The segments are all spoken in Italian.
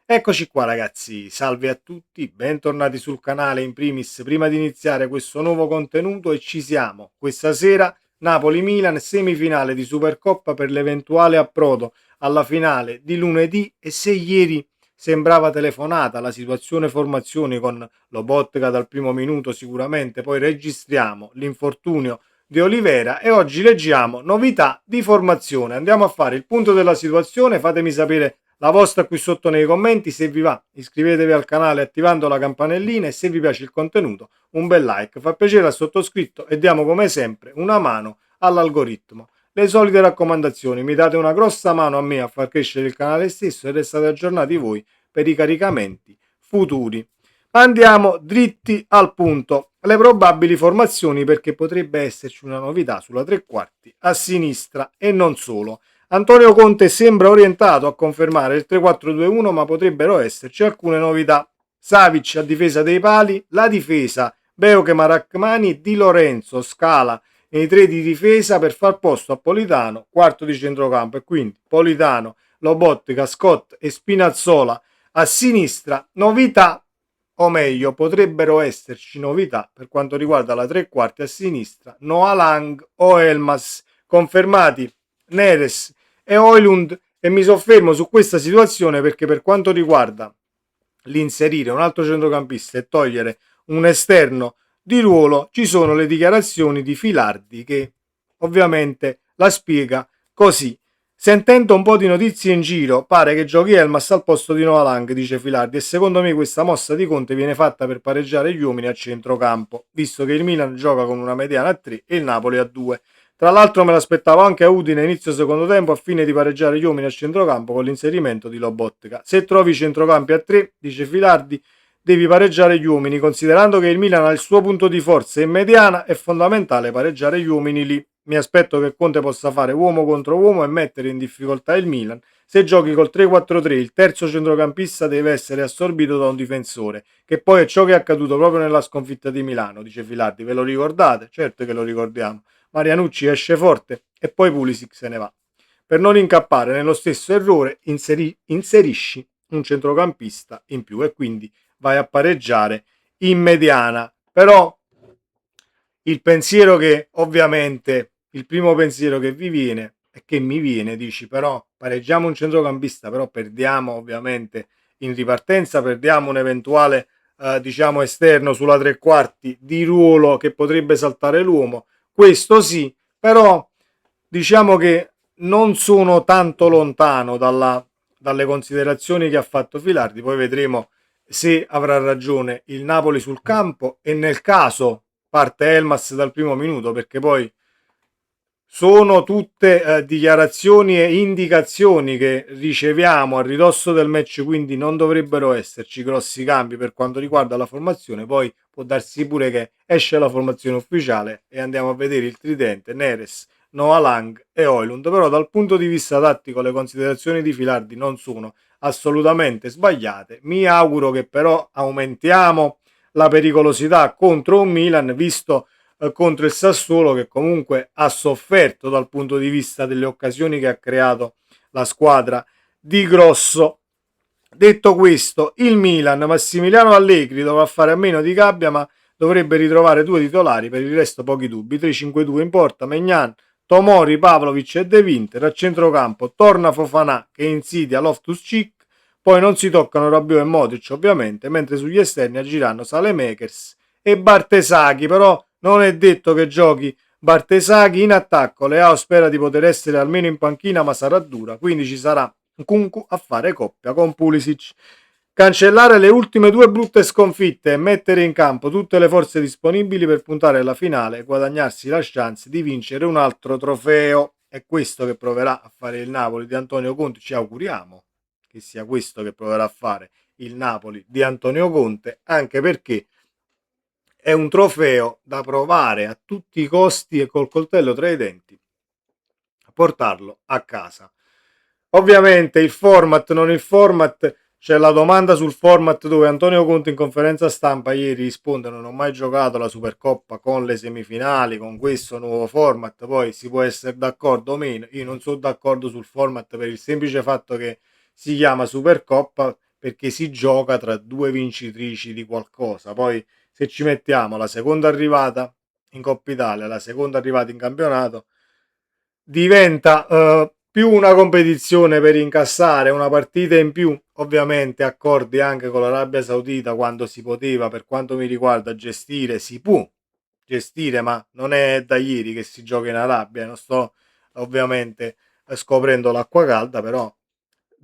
Eccoci qua ragazzi, salve a tutti, bentornati sul canale. In primis, prima di iniziare questo nuovo contenuto, e ci siamo, questa sera Napoli-Milan, semifinale di Supercoppa per l'eventuale approdo alla finale di lunedì. E se ieri sembrava telefonata la situazione formazioni con Lobotka dal primo minuto sicuramente, poi registriamo l'infortunio di Olivera e oggi leggiamo novità di formazione. Andiamo a fare il punto della situazione, fatemi sapere la vostra qui sotto nei commenti. Se vi va, iscrivetevi al canale attivando la campanellina, e se vi piace il contenuto un bel like fa piacere al sottoscritto e diamo come sempre una mano all'algoritmo. Le solite raccomandazioni: mi date una grossa mano a me a far crescere il canale stesso e restate aggiornati voi per i caricamenti futuri. Andiamo dritti al punto. Le probabili formazioni, perché potrebbe esserci una novità sulla tre quarti a sinistra e non solo. Antonio Conte sembra orientato a confermare il 3-4-2-1, ma potrebbero esserci alcune novità. Savic a difesa dei pali, la difesa Beuke, Maracmani, Di Lorenzo, Scala nei tre di difesa per far posto a Politano, quarto di centrocampo, e quindi Politano, Lobotka, Scott e Spinazzola a sinistra. Novità, o meglio potrebbero esserci novità per quanto riguarda la tre quarti a sinistra: Noah Lang o Elmas, confermati Neres e Højlund. E mi soffermo su questa situazione perché per quanto riguarda l'inserire un altro centrocampista e togliere un esterno di ruolo, ci sono le dichiarazioni di Filardi che ovviamente la spiega così: sentendo un po' di notizie in giro, pare che giochi Elmas al posto di Noah Lang, dice Filardi, e secondo me questa mossa di Conte viene fatta per pareggiare gli uomini a centrocampo, visto che il Milan gioca con una mediana a 3 e il Napoli a 2. Tra l'altro me l'aspettavo anche a Udine inizio secondo tempo, a fine di pareggiare gli uomini a centrocampo con l'inserimento di Lobotka. Se trovi centrocampi a 3, dice Filardi, devi pareggiare gli uomini. Considerando che il Milan ha il suo punto di forza in mediana, è fondamentale pareggiare gli uomini lì. Mi aspetto che Conte possa fare uomo contro uomo e mettere in difficoltà il Milan. Se giochi col 3-4-3, il terzo centrocampista deve essere assorbito da un difensore, che poi è ciò che è accaduto proprio nella sconfitta di Milano, dice Filardi. Ve lo ricordate? Certo che lo ricordiamo. Marianucci esce forte e poi Pulisic se ne va. Per non incappare nello stesso errore, inserisci un centrocampista in più e quindi vai a pareggiare in mediana. Però il pensiero che ovviamente, il primo pensiero che vi viene e che mi viene, dici però pareggiamo un centrocampista, però perdiamo ovviamente in ripartenza, perdiamo un eventuale diciamo esterno sulla tre quarti di ruolo che potrebbe saltare l'uomo. Questo sì, però diciamo che non sono tanto lontano dalle considerazioni che ha fatto Filardi. Poi vedremo se avrà ragione il Napoli sul campo, e nel caso parte Elmas dal primo minuto, perché poi sono tutte dichiarazioni e indicazioni che riceviamo a ridosso del match, quindi non dovrebbero esserci grossi cambi per quanto riguarda la formazione. Poi può darsi pure che esce la formazione ufficiale e andiamo a vedere il tridente Neres, Noah Lang e Højlund. Però dal punto di vista tattico le considerazioni di Filardi non sono assolutamente sbagliate. Mi auguro che però aumentiamo la pericolosità contro un Milan, visto contro il Sassuolo, che comunque ha sofferto dal punto di vista delle occasioni che ha creato la squadra di Grosso. Detto questo, il Milan, Massimiliano Allegri dovrà fare a meno di Gabbia, ma dovrebbe ritrovare due titolari. Per il resto pochi dubbi: 3-5-2 in porta, Maignan, Tomori, Pavlovic e De Winter. A centrocampo torna Fofana che insidia Loftus-Cheek, poi non si toccano Rabiot e Modric ovviamente, mentre sugli esterni agiranno Saelemaekers e Bartesaghi. Però non è detto che giochi Bartesaghi in attacco. Leao spera di poter essere almeno in panchina, ma sarà dura, quindi ci sarà Nkunku a fare coppia con Pulisic. Cancellare le ultime due brutte sconfitte e mettere in campo tutte le forze disponibili per puntare alla finale e guadagnarsi la chance di vincere un altro trofeo. È questo che proverà a fare il Napoli di Antonio Conte. Ci auguriamo che sia questo che proverà a fare il Napoli di Antonio Conte, anche perché è un trofeo da provare a tutti i costi e col coltello tra i denti a portarlo a casa. Ovviamente il format, non il format, c'è la domanda sul format, dove Antonio Conte in conferenza stampa ieri risponde: non ho mai giocato la Supercoppa con le semifinali, con questo nuovo format. Poi si può essere d'accordo o meno, io non sono d'accordo sul format per il semplice fatto che si chiama Supercoppa, perché si gioca tra due vincitrici di qualcosa. Poi se ci mettiamo la seconda arrivata in Coppa Italia, la seconda arrivata in campionato, diventa più una competizione per incassare una partita in più, ovviamente accordi anche con l'Arabia Saudita quando si poteva, per quanto mi riguarda, gestire, si può gestire, ma non è da ieri che si gioca in Arabia, non sto ovviamente scoprendo l'acqua calda, però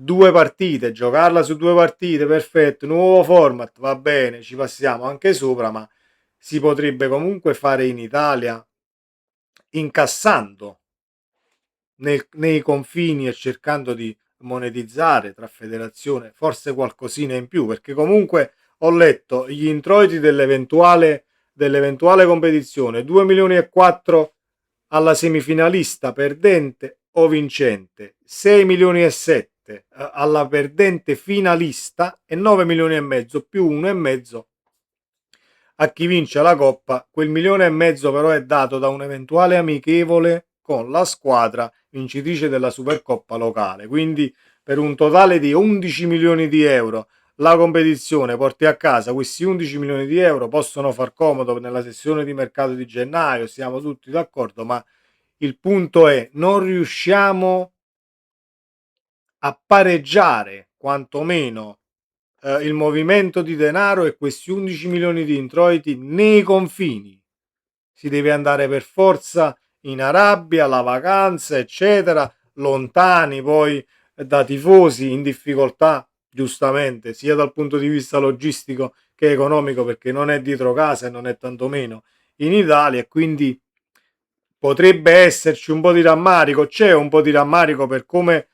due partite, giocarla su due partite, perfetto, nuovo format, va bene, ci passiamo anche sopra, ma si potrebbe comunque fare in Italia incassando nei confini e cercando di monetizzare tra federazione forse qualcosina in più, perché comunque ho letto gli introiti dell'eventuale competizione 2 milioni e 4 alla semifinalista perdente o vincente, 6 milioni e 7 alla perdente finalista e 9 milioni e mezzo più 1 e mezzo a chi vince la coppa. Quel milione e mezzo però è dato da un eventuale amichevole con la squadra vincitrice della Supercoppa locale, quindi per un totale di 11 milioni di euro la competizione porti a casa questi 11 milioni di euro, possono far comodo nella sessione di mercato di gennaio, siamo tutti d'accordo, ma il punto è non riusciamo a pareggiare quantomeno il movimento di denaro e questi 11 milioni di introiti nei confini. Si deve andare per forza in Arabia, la vacanza, eccetera, lontani poi da tifosi in difficoltà, giustamente, sia dal punto di vista logistico che economico, perché non è dietro casa e non è tantomeno in Italia, e quindi potrebbe esserci un po' di rammarico, c'è un po' di rammarico per come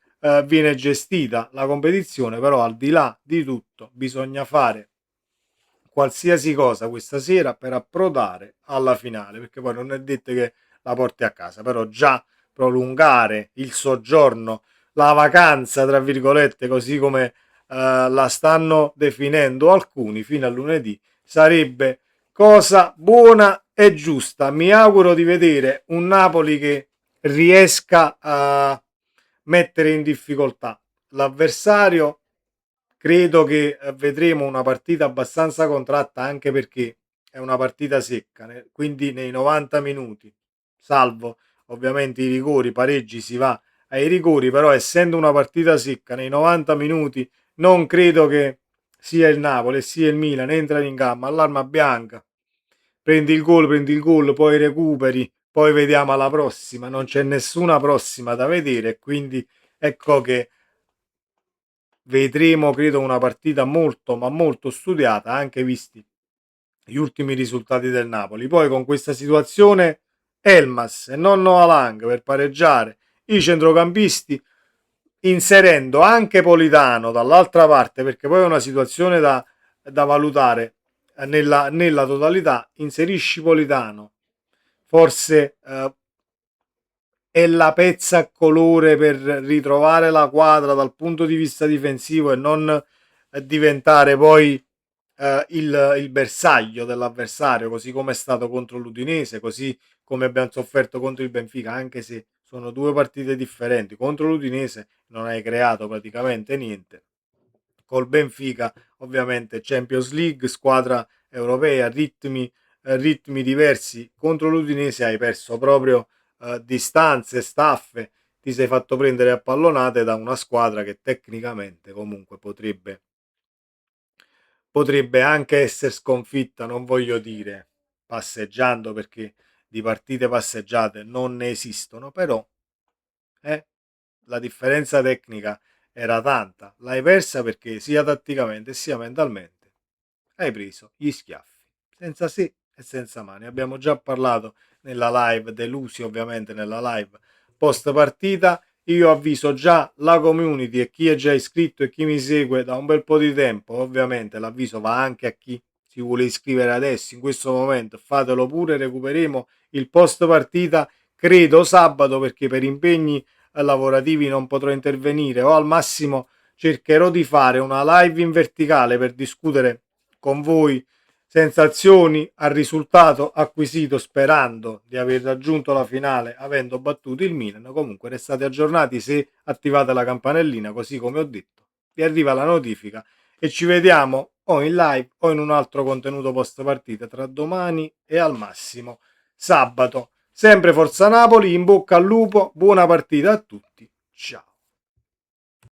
viene gestita la competizione, però al di là di tutto bisogna fare qualsiasi cosa questa sera per approdare alla finale, perché poi non è detto che la porti a casa, però già prolungare il soggiorno, la vacanza tra virgolette, così come la stanno definendo alcuni, fino a lunedì, sarebbe cosa buona e giusta. Mi auguro di vedere un Napoli che riesca a mettere in difficoltà l'avversario. Credo che vedremo una partita abbastanza contratta, anche perché è una partita secca, quindi nei 90 minuti, salvo ovviamente i rigori, pareggi, si va ai rigori, però essendo una partita secca nei 90 minuti non credo che sia il Napoli sia il Milan entrano in gamma, allarma bianca, prendi il gol, poi recuperi, poi vediamo alla prossima, non c'è nessuna prossima da vedere, e quindi ecco che vedremo, credo, una partita molto ma molto studiata, anche visti gli ultimi risultati del Napoli. Poi con questa situazione Elmas e non Noah Lang per pareggiare i centrocampisti, inserendo anche Politano dall'altra parte, perché poi è una situazione da valutare nella totalità. Inserisci Politano, forse è la pezza a colore per ritrovare la quadra dal punto di vista difensivo e non diventare poi il bersaglio dell'avversario, così come è stato contro l'Udinese, così come abbiamo sofferto contro il Benfica, anche se sono due partite differenti. Contro l'Udinese non hai creato praticamente niente. Col Benfica, ovviamente, Champions League, squadra europea, ritmi diversi. Contro l'Udinese hai perso proprio distanze, staffe, ti sei fatto prendere a pallonate da una squadra che tecnicamente comunque potrebbe anche essere sconfitta, non voglio dire passeggiando, perché di partite passeggiate non ne esistono, però la differenza tecnica era tanta, l'hai persa perché sia tatticamente sia mentalmente hai preso gli schiaffi, senza se e senza mani. Abbiamo già parlato nella live, delusi ovviamente nella live post partita. Io avviso già la community e chi è già iscritto e chi mi segue da un bel po' di tempo, ovviamente l'avviso va anche a chi si vuole iscrivere adesso, in questo momento, fatelo pure, recupereremo il post partita, credo sabato, perché per impegni lavorativi non potrò intervenire, o al massimo cercherò di fare una live in verticale per discutere con voi sensazioni al risultato acquisito, sperando di aver raggiunto la finale avendo battuto il Milan. Comunque restate aggiornati se attivate la campanellina, così come ho detto vi arriva la notifica e ci vediamo o in live o in un altro contenuto post partita tra domani e al massimo sabato. Sempre Forza Napoli, in bocca al lupo, buona partita a tutti, ciao.